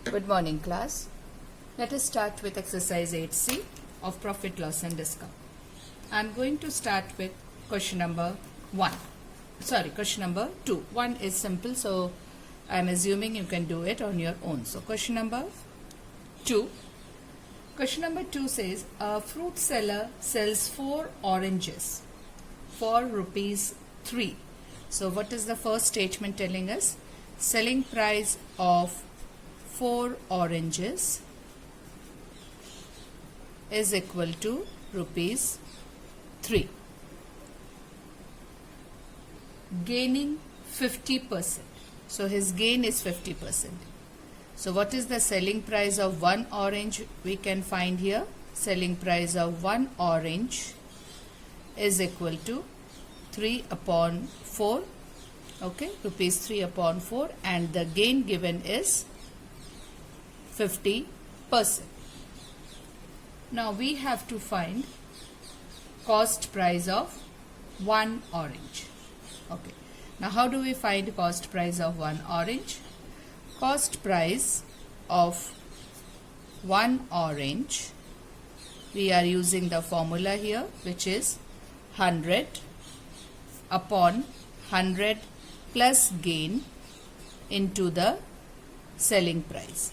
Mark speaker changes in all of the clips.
Speaker 1: Good morning, class. Let us start with exercise 8C of profit, loss and discount. I am going to start with question number 1. Question number 2. 1 is simple, so I am assuming you can do it on your own. So question number 2. Question number 2 says, a fruit seller sells 4 oranges for rupees 3. So what is the first statement telling us? Selling price of 4 oranges is equal to rupees 3. Gaining 50%. So his gain is 50%. So what is the selling price of 1 orange? We can find here selling price of 1 orange is equal to 3 upon 4. Okay, rupees 3 upon 4, and the gain given is 50%. Now we have to find cost price of 1 orange. Okay. Now how do we find cost price of 1 orange? Cost price of 1 orange, we are using the formula here, which is 100 upon 100 plus gain into the selling price,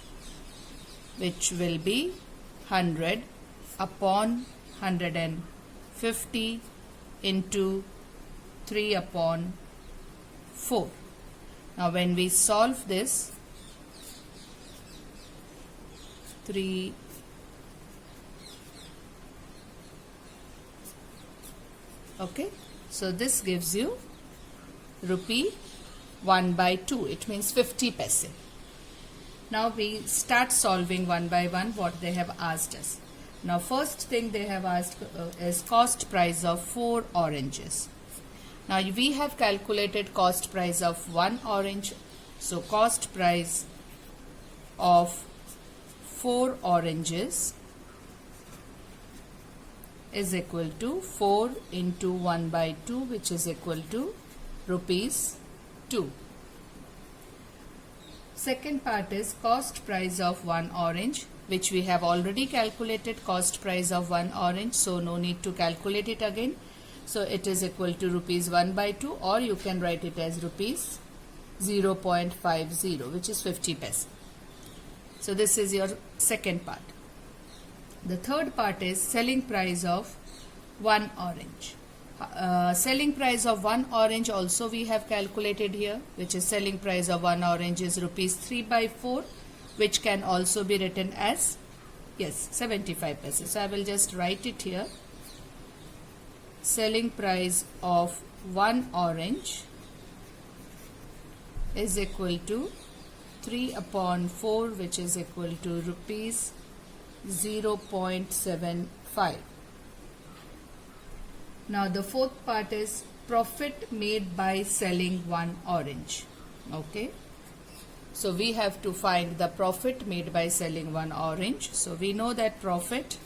Speaker 1: which will be 100 upon 150 into 3 upon 4. Now when we solve this, 3 okay, so this gives you rupee 1 by 2. It means 50 paise. Now we start solving one by one what they have asked us. Now first thing they have asked is cost price of 4 oranges. Now we have calculated cost price of 1 orange. So cost price of 4 oranges is equal to 4 into 1 by 2, which is equal to rupees 2. Second part is cost price of 1 orange, which we have already calculated cost price of 1 orange, so no need to calculate it again. So it is equal to rupees 1 by 2, or you can write it as rupees 0.50, which is 50 paise. So this is your second part. The third part is selling price of 1 orange. Selling price of 1 orange also we have calculated here, which is selling price of 1 orange is rupees 3 by 4, which can also be written as 75 paise. So I will just write it here. Selling price of 1 orange is equal to 3 upon 4, which is equal to rupees 0.75. Now the fourth part is profit made by selling 1 orange. Okay. So we have to find the profit made by selling 1 orange. So we know that profit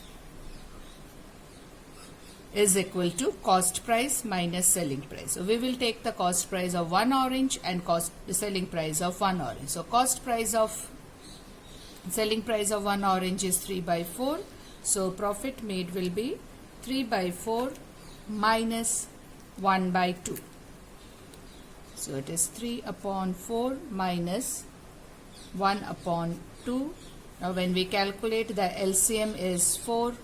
Speaker 1: is equal to cost price minus selling price. So we will take the cost price of 1 orange and the selling price of 1 orange. So cost price of selling price of 1 orange is 3 by 4. So profit made will be 3 by 4 minus 1 by 2. So it is 3 upon 4 minus 1 upon 2. Now when we calculate, the LCM is 4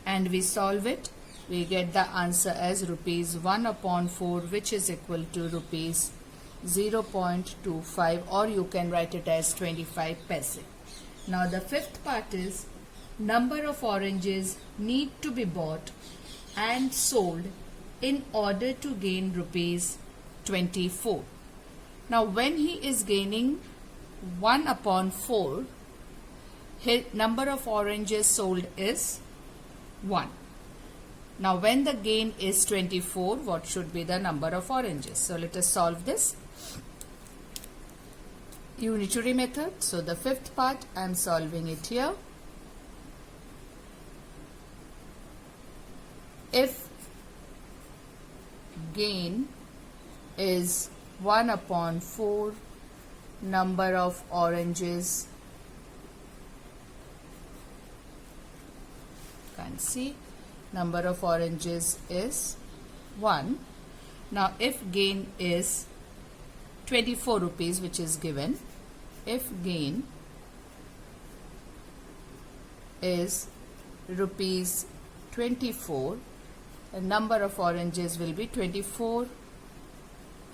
Speaker 1: and we solve it, we get the answer as rupees 1 upon 4, which is equal to rupees 0.25, or you can write it as 25 paise. Now the fifth part is number of oranges need to be bought and sold in order to gain rupees 24. Now when he is gaining 1 upon 4, his number of oranges sold is 1. Now when the gain is 24, what should be the number of oranges? So let us solve this. Unitary method. So the fifth part, I am solving it here. If gain is 1 upon 4 number of oranges, can see number of oranges is 1. Now if gain is 24 rupees, which is given, if gain is rupees 24, the number of oranges will be 24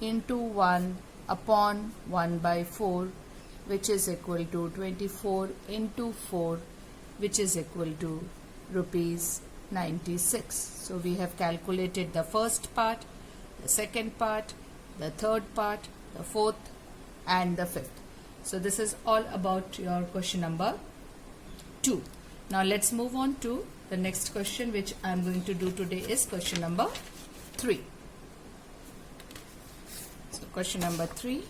Speaker 1: into 1 upon 1 by 4, which is equal to 24 into 4, which is equal to rupees 96. So we have calculated the first part, the second part, the third part, the fourth and the fifth. So this is all about your question number 2. Now let's move on to the next question, which I am going to do today is question number 3. So question number 3.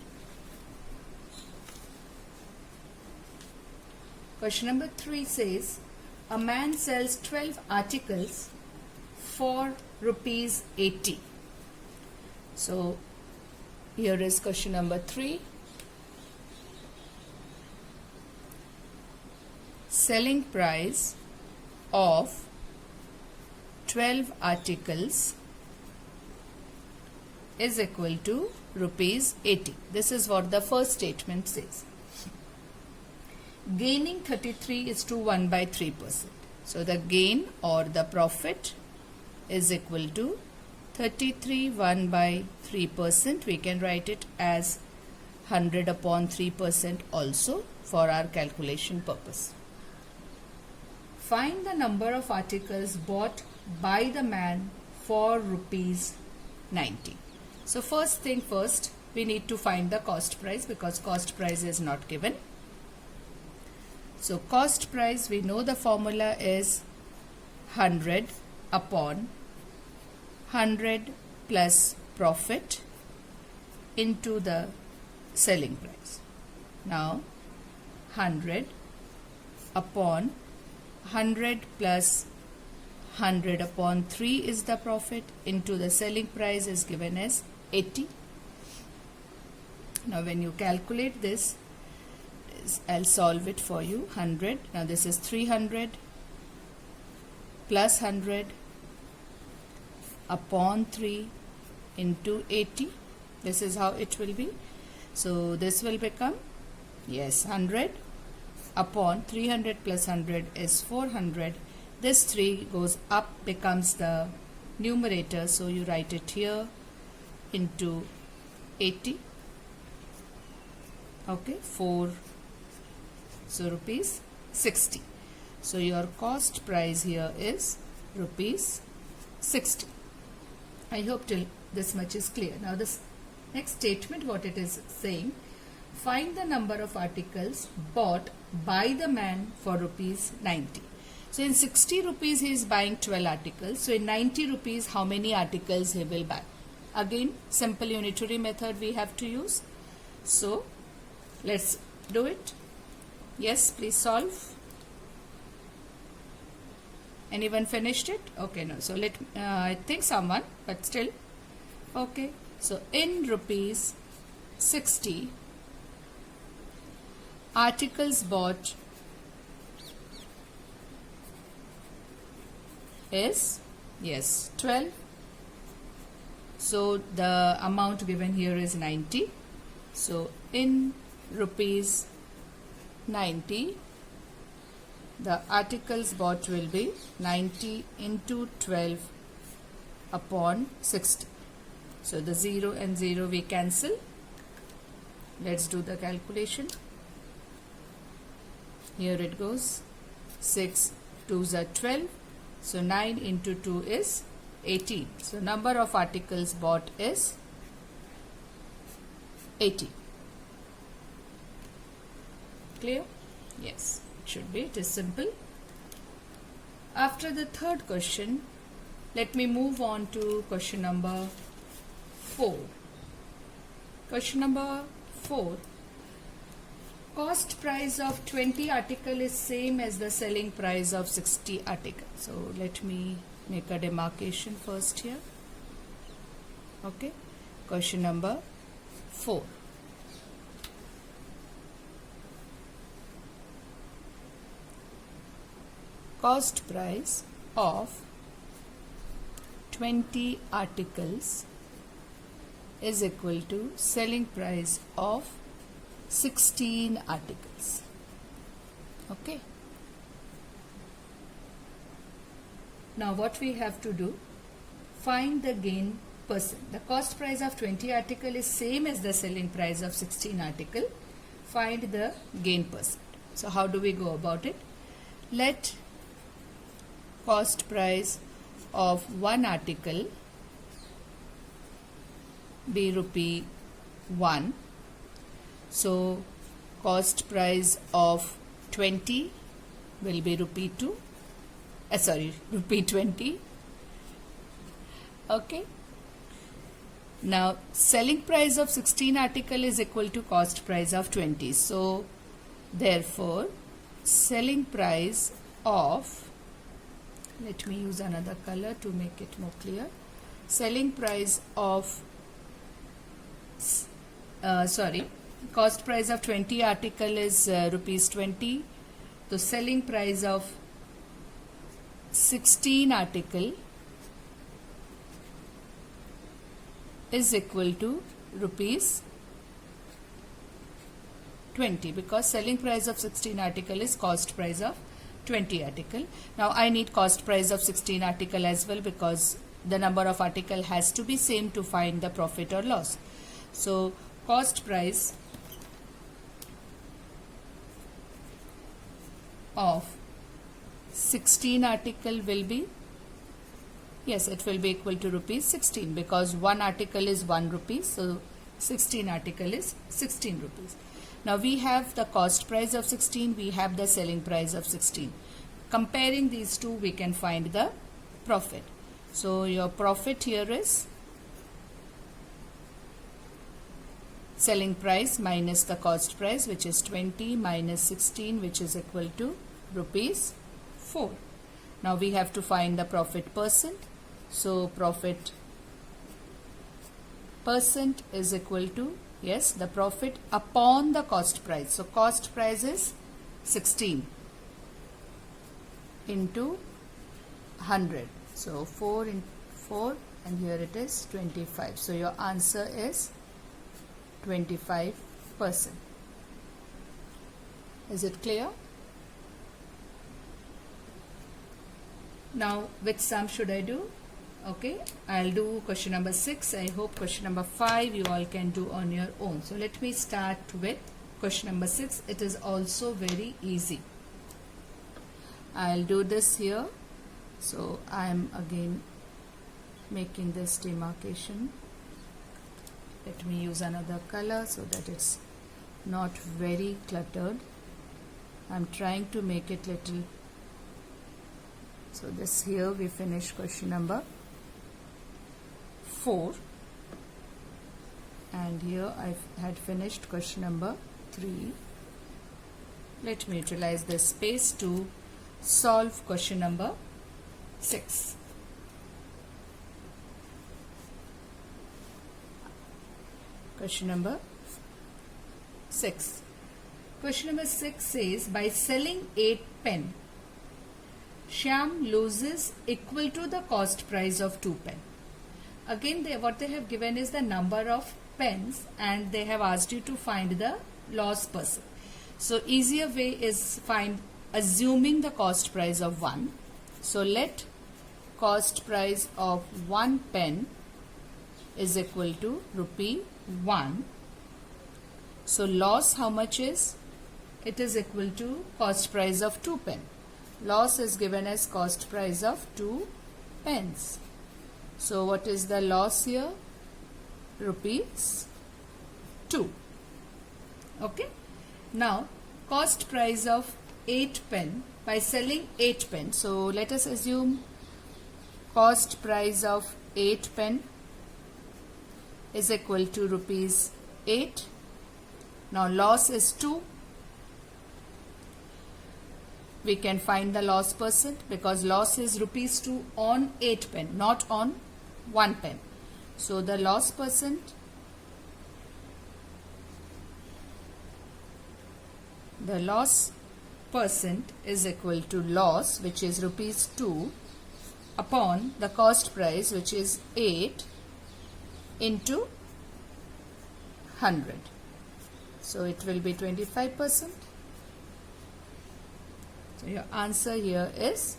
Speaker 1: Question number 3 says, a man sells 12 articles for rupees 80. So here is question number 3. Selling price of 12 articles is equal to rupees 80. This is what the first statement says. Gaining 33 is to 1 by 3%. So the gain or the profit is equal to 33 1 by 3%. We can write it as 100 upon 3% also for our calculation purpose. Find the number of articles bought by the man for rupees 90. So first thing first, we need to find the cost price because cost price is not given. So cost price, we know the formula is 100 upon 100 plus profit into the selling price. Now 100 upon 100 plus 100 upon 3 is the profit into the selling price is given as 80. Now when you calculate this, I'll solve it for you. 100, now this is 300 plus 100 upon 3 into 80. This is how it will be. So this will become, yes, 100 upon 300 plus 100 is 400. This 3 goes up, becomes the numerator, so you write it here into 80. Okay, 4, so rupees 60. So your cost price here is rupees 60. I hope till this much is clear. Now this next statement, what it is saying, find the number of articles bought by the man for rupees 90. So in 60 rupees he is buying 12 articles. So in 90 rupees how many articles he will buy? Again, simple unitary method we have to use. So let's do it. Yes, please solve. Anyone finished it? Okay, no. So I think someone, but still. Okay. So in rupees 60, articles bought is, yes, 12. So the amount given here is 90. So in rupees 90, the articles bought will be 90 into 12 upon 60. So the 0 and 0 we cancel. Let's do the calculation. Here it goes. 6 2s are 12. So 9 into 2 is 18. So number of articles bought is 80. Clear? Yes, it should be. It is simple. After the third question, let me move on to question number 4. Question number 4. Cost price of 20 article is same as the selling price of 60 article. So let me make a demarcation first here. Okay. Question number 4. cost price of 20 articles is equal to selling price of 16 articles. Okay. Now what we have to do, find the gain percent. The cost price of 20 article is same as the selling price of 16 article. Find the gain percent. So how do we go about it? Let cost price of one article be rupee 1. So cost price of 20 will be rupee 2. Rupee 20. Okay. Now selling price of 16 article is equal to cost price of 20. So therefore selling price of, let me use another color to make it more clear. Selling price of cost price of 20 article is rupees 20. So selling price of 16 article is equal to rupees 20, because selling price of 16 article is cost price of 20 article. Now I need cost price of 16 article as well, because the number of article has to be same to find the profit or loss. So cost price of 16 article will be, yes, it will be equal to rupees 16, because one article is 1 rupee, so 16 article is 16 rupees. Now we have the cost price of 16, we have the selling price of 16. Comparing these two, we can find the profit. So your profit here is selling price minus the cost price, which is 20 minus 16, which is equal to rupees 4. Now we have to find the profit percent. So profit percent is equal to, yes, the profit upon the cost price. So cost price is 16 into 100. So 4 into 4, and here it is 25. So your answer is 25%. Is it clear? Now which sum should I do? Okay, I'll do question number 6. I hope question number 5 you all can do on your own. So let me start with question number 6. It is also very easy. I'll do this here. So I'm again making this demarcation. Let me use another color so that it's not very cluttered. I'm trying to make it little. So this here we finish question number 4, and here I had finished question number 3. Let me utilize this space to solve question number 6. Question number 6. Question number 6 says, by selling 8 pen, Shyam loses equal to the cost price of 2 pen. Again, what they have given is the number of pens, and they have asked you to find the loss percent. So easier way is find assuming the cost price of 1. So let cost price of 1 pen is equal to rupee 1. So loss how much is? It is equal to cost price of 2 pen. Loss is given as cost price of 2 pence. So what is the loss here? Rupees 2. Okay. Now cost price of 8 pen, by selling 8 pen. So let us assume cost price of 8 pen is equal to rupees 8. Now loss is 2. We can find the loss percent, because loss is rupees 2 on 8 pen, not on 1 pen. So the loss percent percent is equal to loss, which is rupees 2, upon the cost price, which is 8, into 100. So it will be 25%. So your answer here is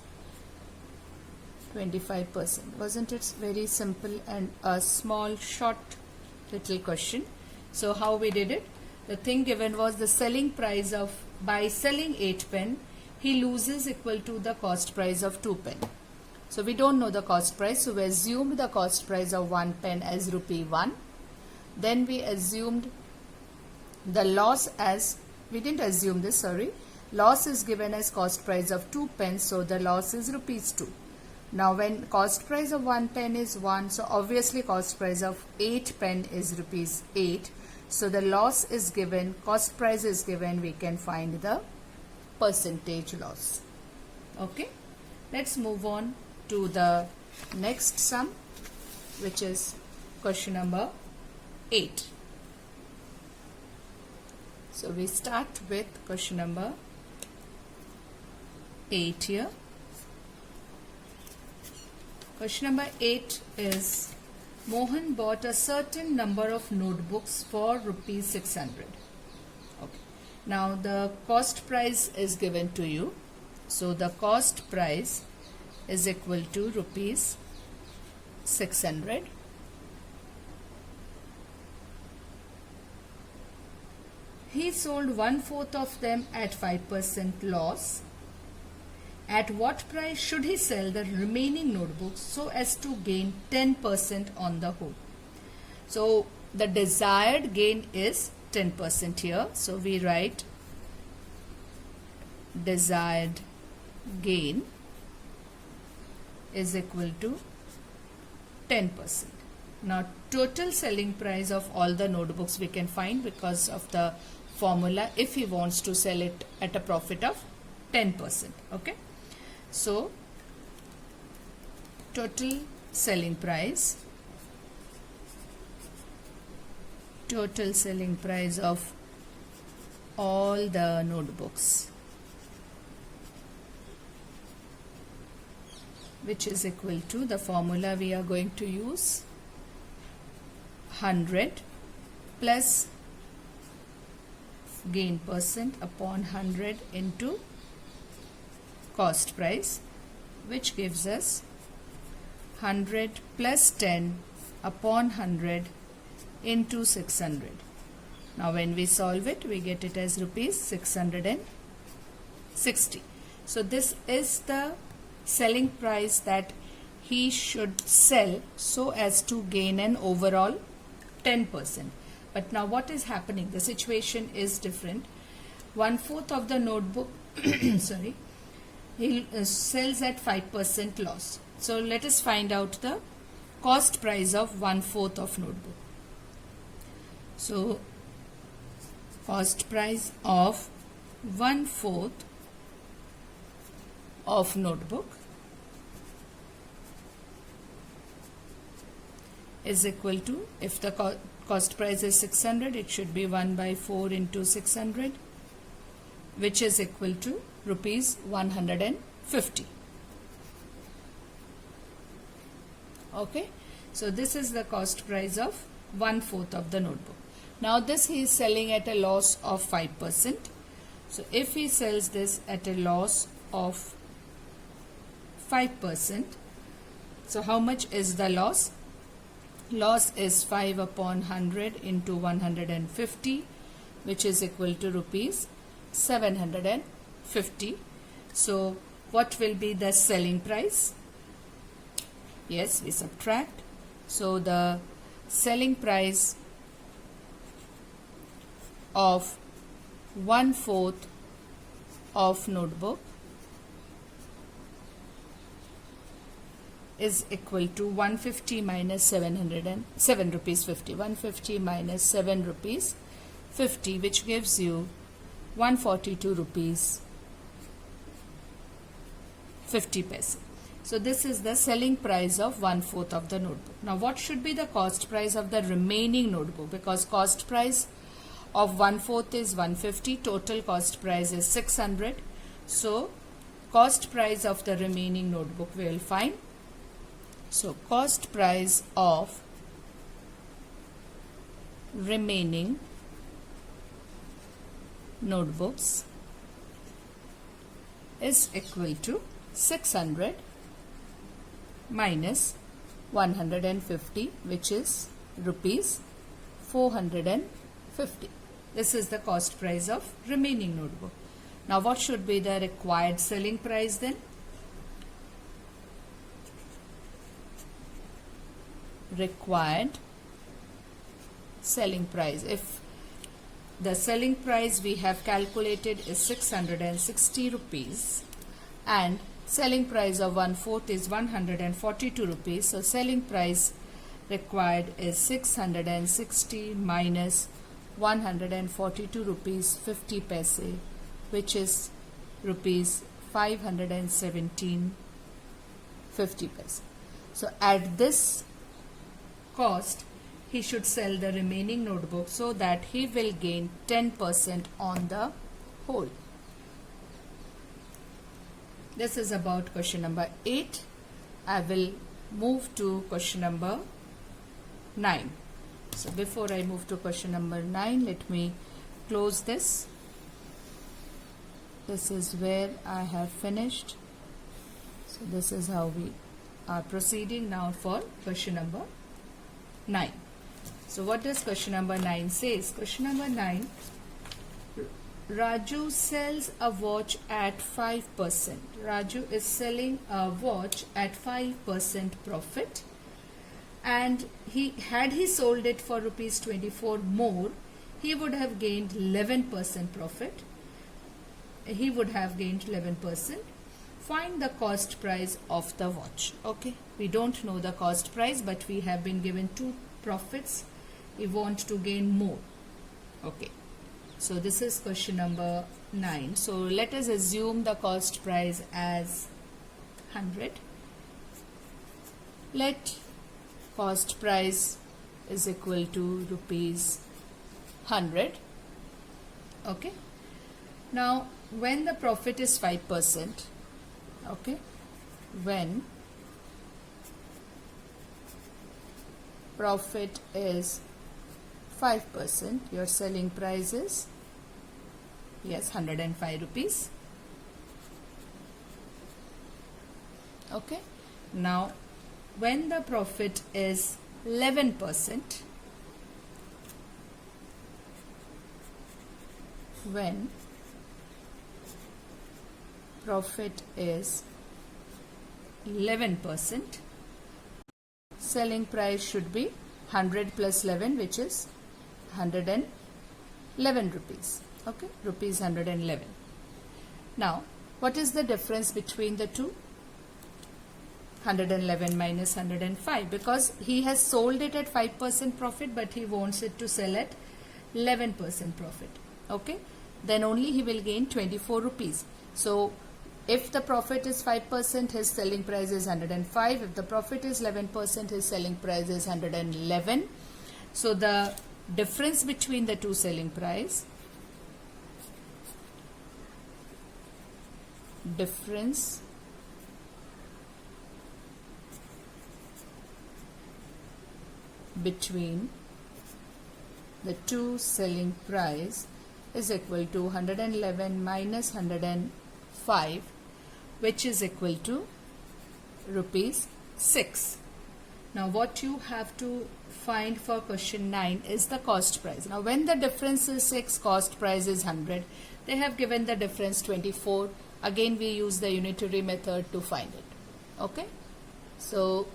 Speaker 1: 25%. Wasn't it very simple and a small short little question? So how we did it? The thing given was the selling price of, by selling 8 pen, he loses equal to the cost price of 2 pen. So we don't know the cost price, so we assumed the cost price of 1 pen as rupee 1. Then we assumed the loss as, we didn't assume this, sorry. Loss is given as cost price of 2 pence, so the loss is rupees 2. Now when cost price of 1 pen is 1, so obviously cost price of 8 pen is rupees 8. So the loss is given, cost price is given, we can find the percentage loss. Okay, let's move on to the next sum, which is question number 8. So we start with question number 8 here. Question number 8 is, Mohan bought a certain number of notebooks for rupees 600. Okay. Now the cost price is given to you. So the cost price is equal to rupees 600. He sold 1/4 of them at 5% loss. At what price should he sell the remaining notebooks so as to gain 10% on the whole? So the desired gain is 10% here. So we write desired gain is equal to 10%. Now total selling price of all the notebooks we can find because of the formula if he wants to sell it at a profit of 10%. Okay. So total selling price of all the notebooks, which is equal to, the formula we are going to use, 100 plus gain percent upon 100 into cost price, which gives us 100 plus 10 upon 100 into 600. Now when we solve it, we get it as rupees 660. So this is the selling price that he should sell so as to gain an overall 10%. But now what is happening? The situation is different. 1/4 of the notebook, sorry, he sells at 5% loss. So let us find out the cost price of 1/4 of notebook. So cost price of 1/4 of notebook is equal to, if the cost price is 600, it should be 1/4 into 600, which is equal to rupees 150. Okay, so this is the cost price of 1/4 of the notebook. Now this he is selling at a loss of 5%. So if he sells this at a loss of 5%, so how much is the loss? Loss is 5 upon 100 into 150, which is equal to rupees 750. So what will be the selling price? Yes, we subtract. So the selling price of 1/4 of notebook is equal to 150 minus 707 rupees 50. 150 minus 7 rupees 50, which gives you 142 rupees 50 paise. So this is the selling price of 1/4 of the notebook. Now what should be the cost price of the remaining notebook? Because cost price of 1/4 is 150, total cost price is 600. So cost price of the remaining notebook we will find. So cost price of remaining notebooks is equal to 600 minus 150, which is rupees 450. This is the cost price of remaining notebook. Now what should be the required selling price then? Required selling price. If the selling price we have calculated is 660 rupees and selling price of 1/4 is 142 rupees. So selling price required is 660 minus 142 rupees 50 paise, which is rupees 517.50 paise. So at this cost he should sell the remaining notebook so that he will gain 10% on the whole. This is about question number 8. I will move to question number 9. So before I move to question number 9, let me close this. This is where I have finished. So this is how we are proceeding now for question number 9. So what does question number 9 says? Question number 9, Raju sells a watch at 5%. Raju is selling a watch at 5% profit, and had he sold it for rupees 24 more, he would have gained 11% profit. He would have gained 11%. Find the cost price of the watch. Okay, we don't know the cost price, but we have been given 2 profits. We want to gain more. Okay, so this is question number 9. So let us assume the cost price as 100. Let cost price is equal to rupees 100. Okay, now when the profit is 5%, okay, when profit is 5%, your selling price is, yes, 105 rupees. Okay, now when the profit is 11%, when profit is 11%, selling price should be 100 plus 11, which is 111 rupees. Okay, rupees 111. Now what is the difference between the two? 111 minus 105, because he has sold it at 5% profit, but he wants it to sell at 11% profit. Okay, then only he will gain 24 rupees. So if the profit is 5%, his selling price is 105. If the profit is 11%, his selling price is 111. So the difference between the two selling price, difference between the two selling price is equal to 111 minus 105, which is equal to rupees 6. Now what you have to find for question 9 is the cost price. Now when the difference is 6, cost price is 100. They have given the difference 24. Again we use the unitary method to find it. Okay, so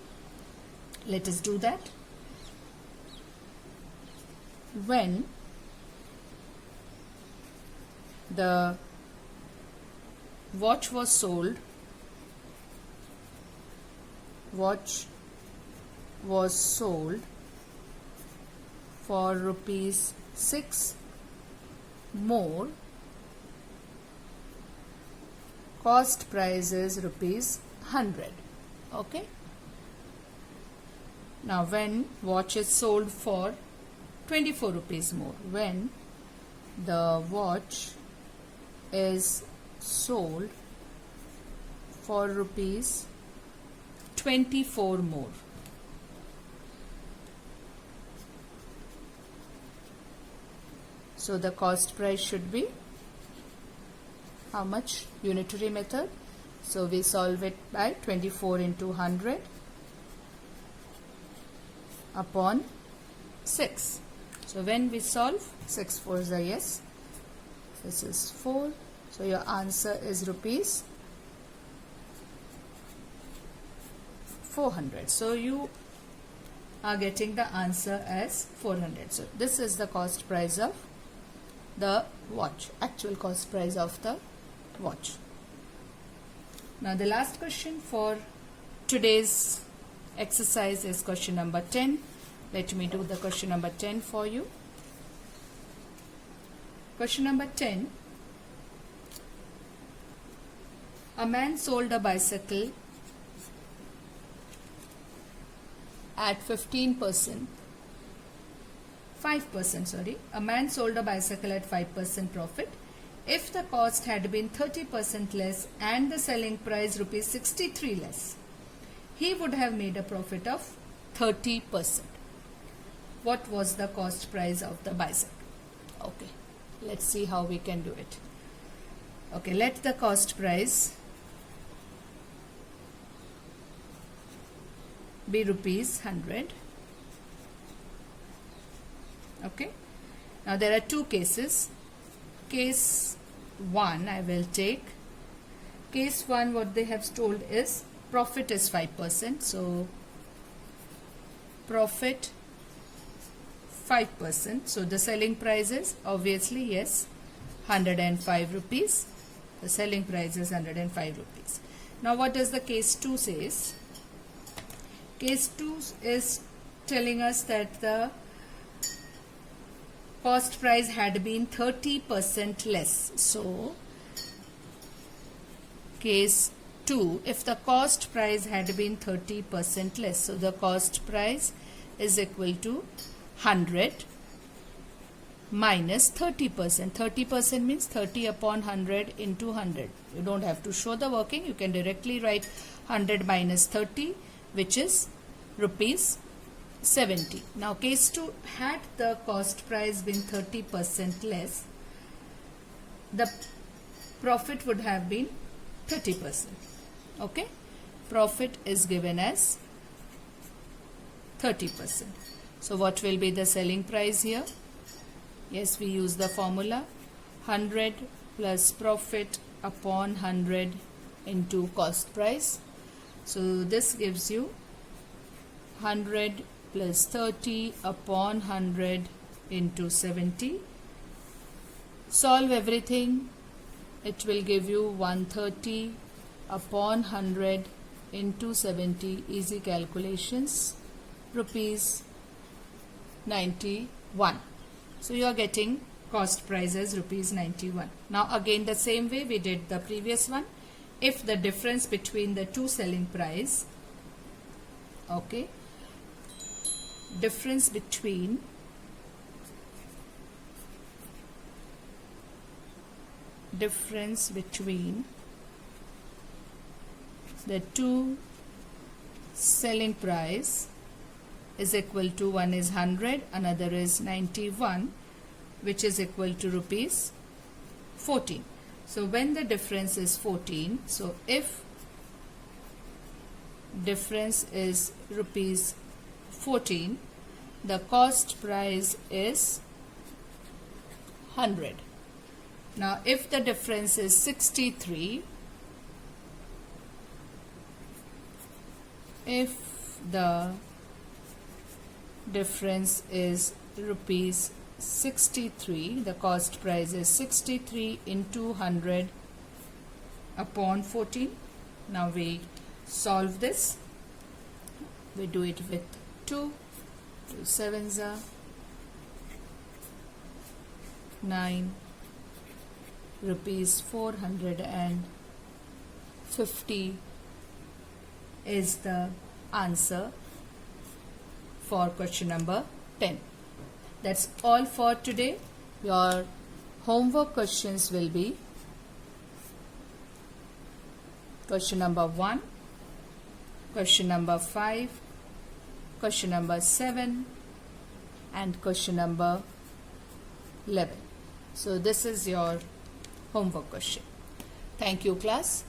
Speaker 1: let us do that. When the watch was sold, for rupees 6 more, cost price is rupees 100. Okay, now when watch is sold for 24 rupees more, when the watch is sold for rupees 24 more. So the cost price should be how much? Unitary method. So we solve it by 24 into 100 upon 6. So when we solve, 6 4s are yes. This is 4. So your answer is rupees 400. So you are getting the answer as 400. So this is the cost price of the watch, actual cost price of the watch. Now the last question for today's exercise is question number 10. Let me do the question number 10 for you. Question number 10. A man sold a bicycle at 5% sorry. A man sold a bicycle at 5% profit. If the cost had been 30% less and the selling price rupees 63 less, he would have made a profit of 30%. What was the cost price of the bicycle? Okay, let's see how we can do it. Okay, let the cost price be rupees 100. Okay, now there are two cases. Case 1 I will take. Case 1, what they have told is profit is 5%. So profit 5%. So the selling price is obviously yes 105 rupees. The selling price is 105 rupees. Now what does the case 2 says? Case 2 is telling us that the cost price had been 30% less. So case 2, if the cost price had been 30% less, so the cost price is equal to 100 minus 30%. 30% means 30 upon 100 into 100. You don't have to show the working. You can directly write 100 minus 30, which is rupees 70. Now case 2, had the cost price been 30% less, the profit would have been 30%. Okay, profit is given as 30%. So what will be the selling price here? Yes, we use the formula 100 plus profit upon 100 into cost price. So this gives you 100 plus 30 upon 100 into 70. Solve everything. It will give you 130 upon 100 into 70. Easy calculations. Rupees 91. So you are getting cost price as rupees 91. Now again the same way we did the previous one. If the difference between the two selling price, okay, difference between the two selling price is equal to, one is 100, another is 91, which is equal to rupees 14. So when the difference is 14, so if difference is rupees 14, the cost price is 100. Now if the difference is 63, if the difference is rupees 63, the cost price is 63 into 100 upon 14. Now we solve this. We do it with 2 7s are 9 rupees 450 is the answer for question number 10. That's all for today. Your homework questions will be Question number 1, question number 5, question number 7 and question number 11. So this is your homework question. Thank you, class.